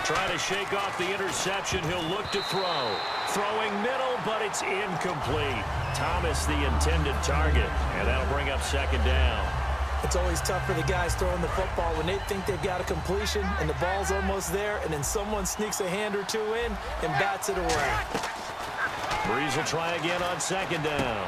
Trying to shake off the interception. He'll look to throw. Throwing middle, but it's incomplete. Thomas the intended target, and that'll bring up second down. It's always tough for the guys throwing the football when they think they've got a completion and the ball's almost there, and then someone sneaks a hand or two in and bats it away. Breeze will try again on second down.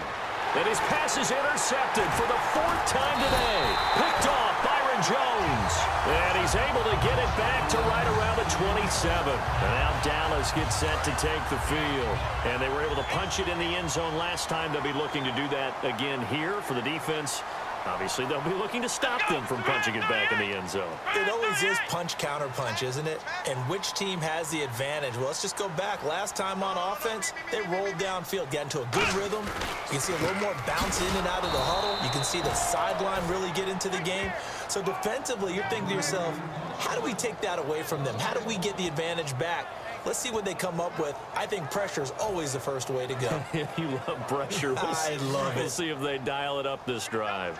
And his pass is intercepted for the fourth time today. Picked off Byron Jones. And he's able to get it back to right around the 27. And now Dallas gets set to take the field. And they were able to punch it in the end zone last time. They'll be looking to do that again here for the defense. Obviously, they'll be looking to stop them from punching it back in the end zone. It always is punch-counter-punch, isn't it? And which team has the advantage? Well, let's just go back. Last time on offense, they rolled downfield, got into a good rhythm. You can see a little more bounce in and out of the huddle. You can see the sideline really get into the game. So defensively, you're thinking to yourself, how do we take that away from them? How do we get the advantage back? Let's see what they come up with. I think pressure is always the first way to go. You love pressure. I love it. We'll see if they dial it up this drive.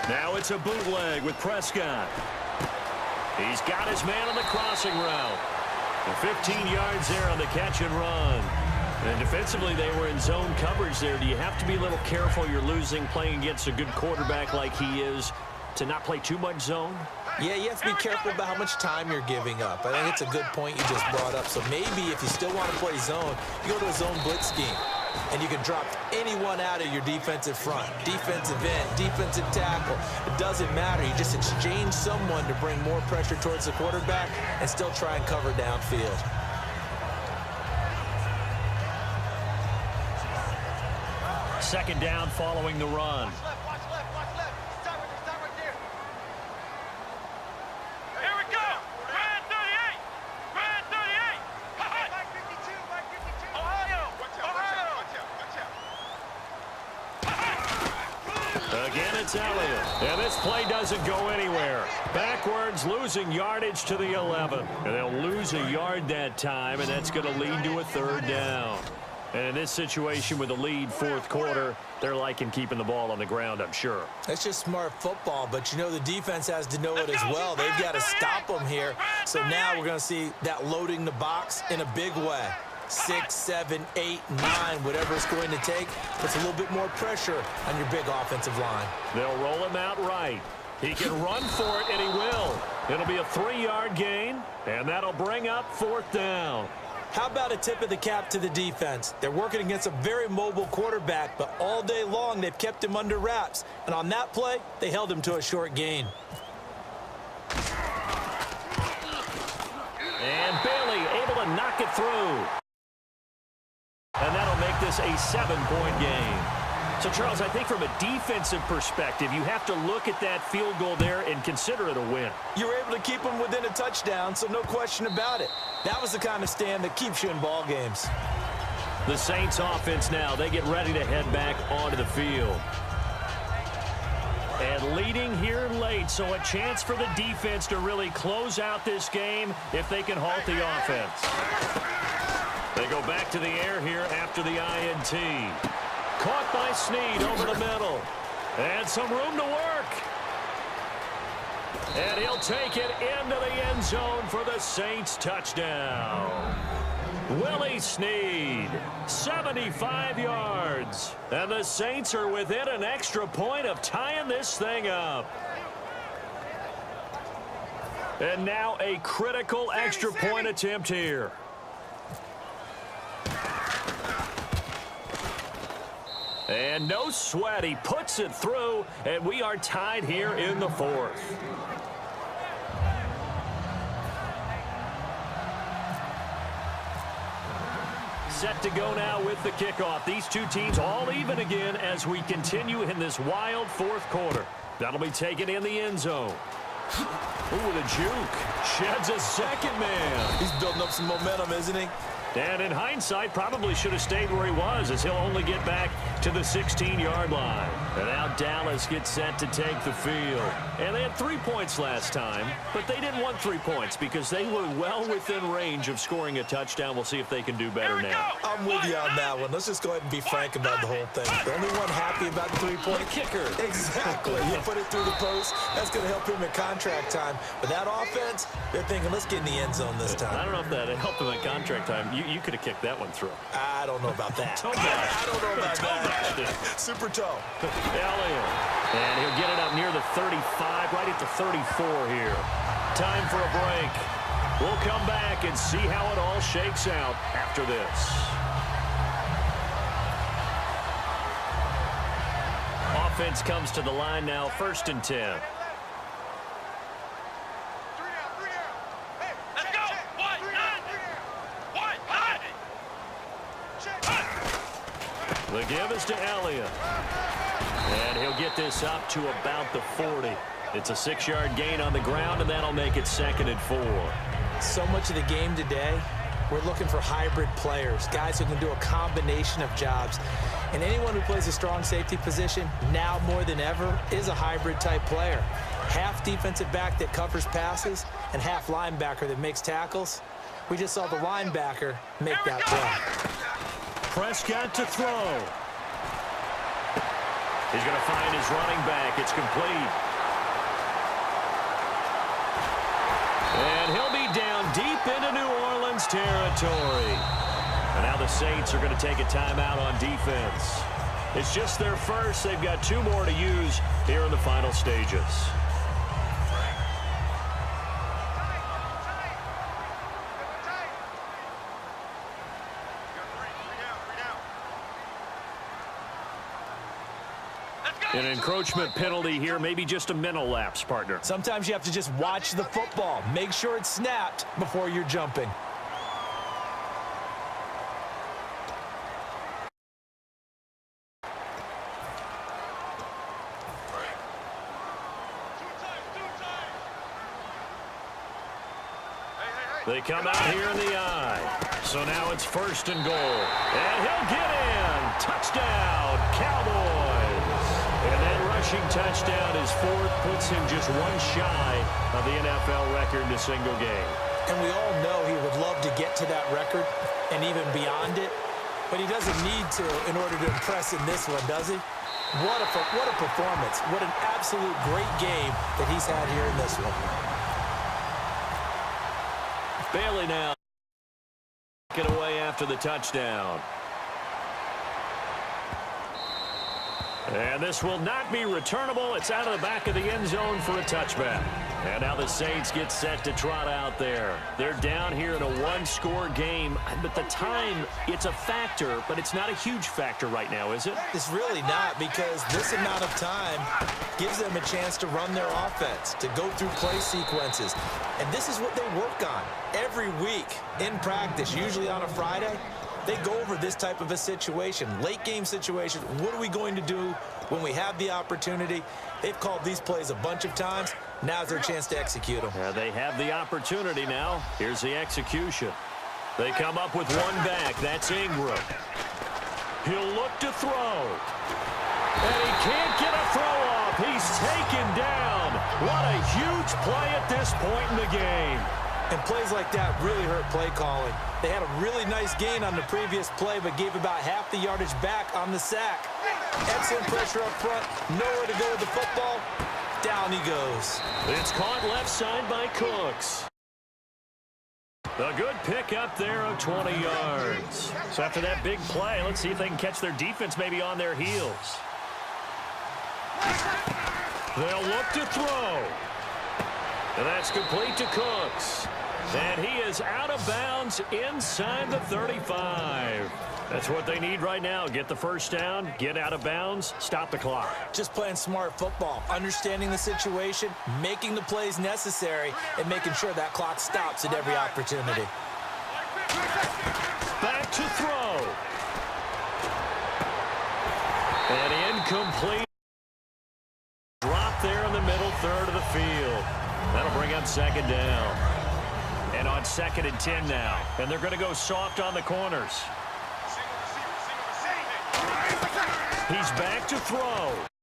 Now it's a bootleg with Prescott. He's got his man on the crossing route. And 15 yards there on the catch and run. And defensively, they were in zone coverage there. Do you have to be a little careful? You're losing playing against a good quarterback like he is to not play too much zone? Yeah, you have to be careful about how much time you're giving up. I think it's a good point you just brought up. So maybe if you still want to play zone, you go to a zone blitz scheme. And you can drop anyone out of your defensive front. Defensive end, defensive tackle. It doesn't matter. You just exchange someone to bring more pressure towards the quarterback and still try and cover downfield. Second down following the run. Again, it's Elliott. And this play doesn't go anywhere. Backwards, losing yardage to the 11. And they'll lose a yard that time, and that's going to lead to a third down. And in this situation with the lead fourth quarter, they're liking keeping the ball on the ground, I'm sure. That's just smart football, but you know the defense has to know it as well. They've got to stop them here. So now we're going to see that loading the box in a big way. 6, 7, 8, 9, whatever it's going to take, puts a little bit more pressure on your big offensive line. They'll roll him out right. He can run for it, and he will. It'll be a 3-yard gain, and that'll bring up fourth down. How about a tip of the cap to the defense? They're working against a very mobile quarterback, but all day long they've kept him under wraps. And on that play, they held him to a short gain. And Bailey able to knock it through. And that'll make this a 7-point game. So, Charles, I think from a defensive perspective, you have to look at that field goal there and consider it a win. You were able to keep them within a touchdown, so no question about it. That was the kind of stand that keeps you in ball games. The Saints offense now, they get ready to head back onto the field. And leading here late, so a chance for the defense to really close out this game if they can halt the offense. They go back to the air here after the INT. Caught by Snead over the middle. And some room to work. And he'll take it into the end zone for the Saints touchdown. Willie Snead, 75 yards. And the Saints are within an extra point of tying this thing up. And now a critical extra point attempt here. And no sweat, he puts it through, and we are tied here in the fourth. Set to go now with the kickoff. These two teams all even again as we continue in this wild fourth quarter. That'll be taken in the end zone. Ooh, with a juke. Sheds a second man. He's building up some momentum, isn't he? And in hindsight, probably should have stayed where he was, as he'll only get back to the 16-yard line. And now Dallas gets set to take the field. And they had 3 points last time, but they didn't want 3 points because they were well within range of scoring a touchdown. We'll see if they can do better now. I'm with you on that one. Let's just go ahead and be frank about the whole thing. The only one happy about the 3-point kicker. Exactly. You put it through the post. That's going to help him in contract time. But that offense, they're thinking, let's get in the end zone this time. I don't know if that helped him in contract time. You could have kicked that one through. I don't know about that. I don't know about that. Super toe. Elliott. And he'll get it up near the 35, right at the 34 here. Time for a break. We'll come back and see how it all shakes out after this. Offense comes to the line now, 1st and 10. The give is to Elliott. And he'll get this up to about the 40. It's a 6-yard gain on the ground, and that'll make it 2nd and 4. So much of the game today, we're looking for hybrid players, guys who can do a combination of jobs. And anyone who plays a strong safety position, now more than ever, is a hybrid-type player. Half defensive back that covers passes and half linebacker that makes tackles. We just saw the linebacker make that play. Prescott to throw. He's going to find his running back. It's complete. And he'll be down deep into New Orleans territory. And now the Saints are going to take a timeout on defense. It's just their first. They've got 2 more to use here in the final stages. An encroachment penalty here, maybe just a mental lapse, partner. Sometimes you have to just watch the football. Make sure it's snapped before you're jumping. They come out here in the eye. So now it's 1st and goal. And he'll get in. Touchdown, Cowboys. And that rushing touchdown is 4th, puts him just 1 shy of the NFL record in a single game. And we all know he would love to get to that record and even beyond it, but he doesn't need to in order to impress in this one, does he? What a performance. What an absolute great game that he's had here in this one. Bailey now get away after the touchdown. And this will not be returnable. It's out of the back of the end zone for a touchback. And now the Saints get set to trot out there. They're down here in a 1-score game. But the time, it's a factor, but it's not a huge factor right now, is it? It's really not, because this amount of time gives them a chance to run their offense, to go through play sequences. And this is what they work on every week in practice, usually on a Friday. They go over this type of a situation, late game situation. What are we going to do when we have the opportunity? They've called these plays a bunch of times. Now's their chance to execute them. They have the opportunity now. Here's the execution. They come up with 1 back. That's Ingram. He'll look to throw. And he can't get a throw off. He's taken down. What a huge play at this point in the game. And plays like that really hurt play calling. They had a really nice gain on the previous play, but gave about half the yardage back on the sack. Excellent pressure up front. Nowhere to go with the football. Down he goes. It's caught left side by Cooks. A good pick up there of 20 yards. So after that big play, let's see if they can catch their defense maybe on their heels. They'll look to throw. And that's complete to Cooks. And he is out of bounds inside the 35. That's what they need right now. Get the first down, get out of bounds, stop the clock. Just playing smart football, understanding the situation, making the plays necessary, and making sure that clock stops at every opportunity. Back to throw. And incomplete. Drop there in the middle third of the field. That'll bring up 2nd down. And And on 2nd and 10 now. And they're going to go soft on the corners. He's back to throw.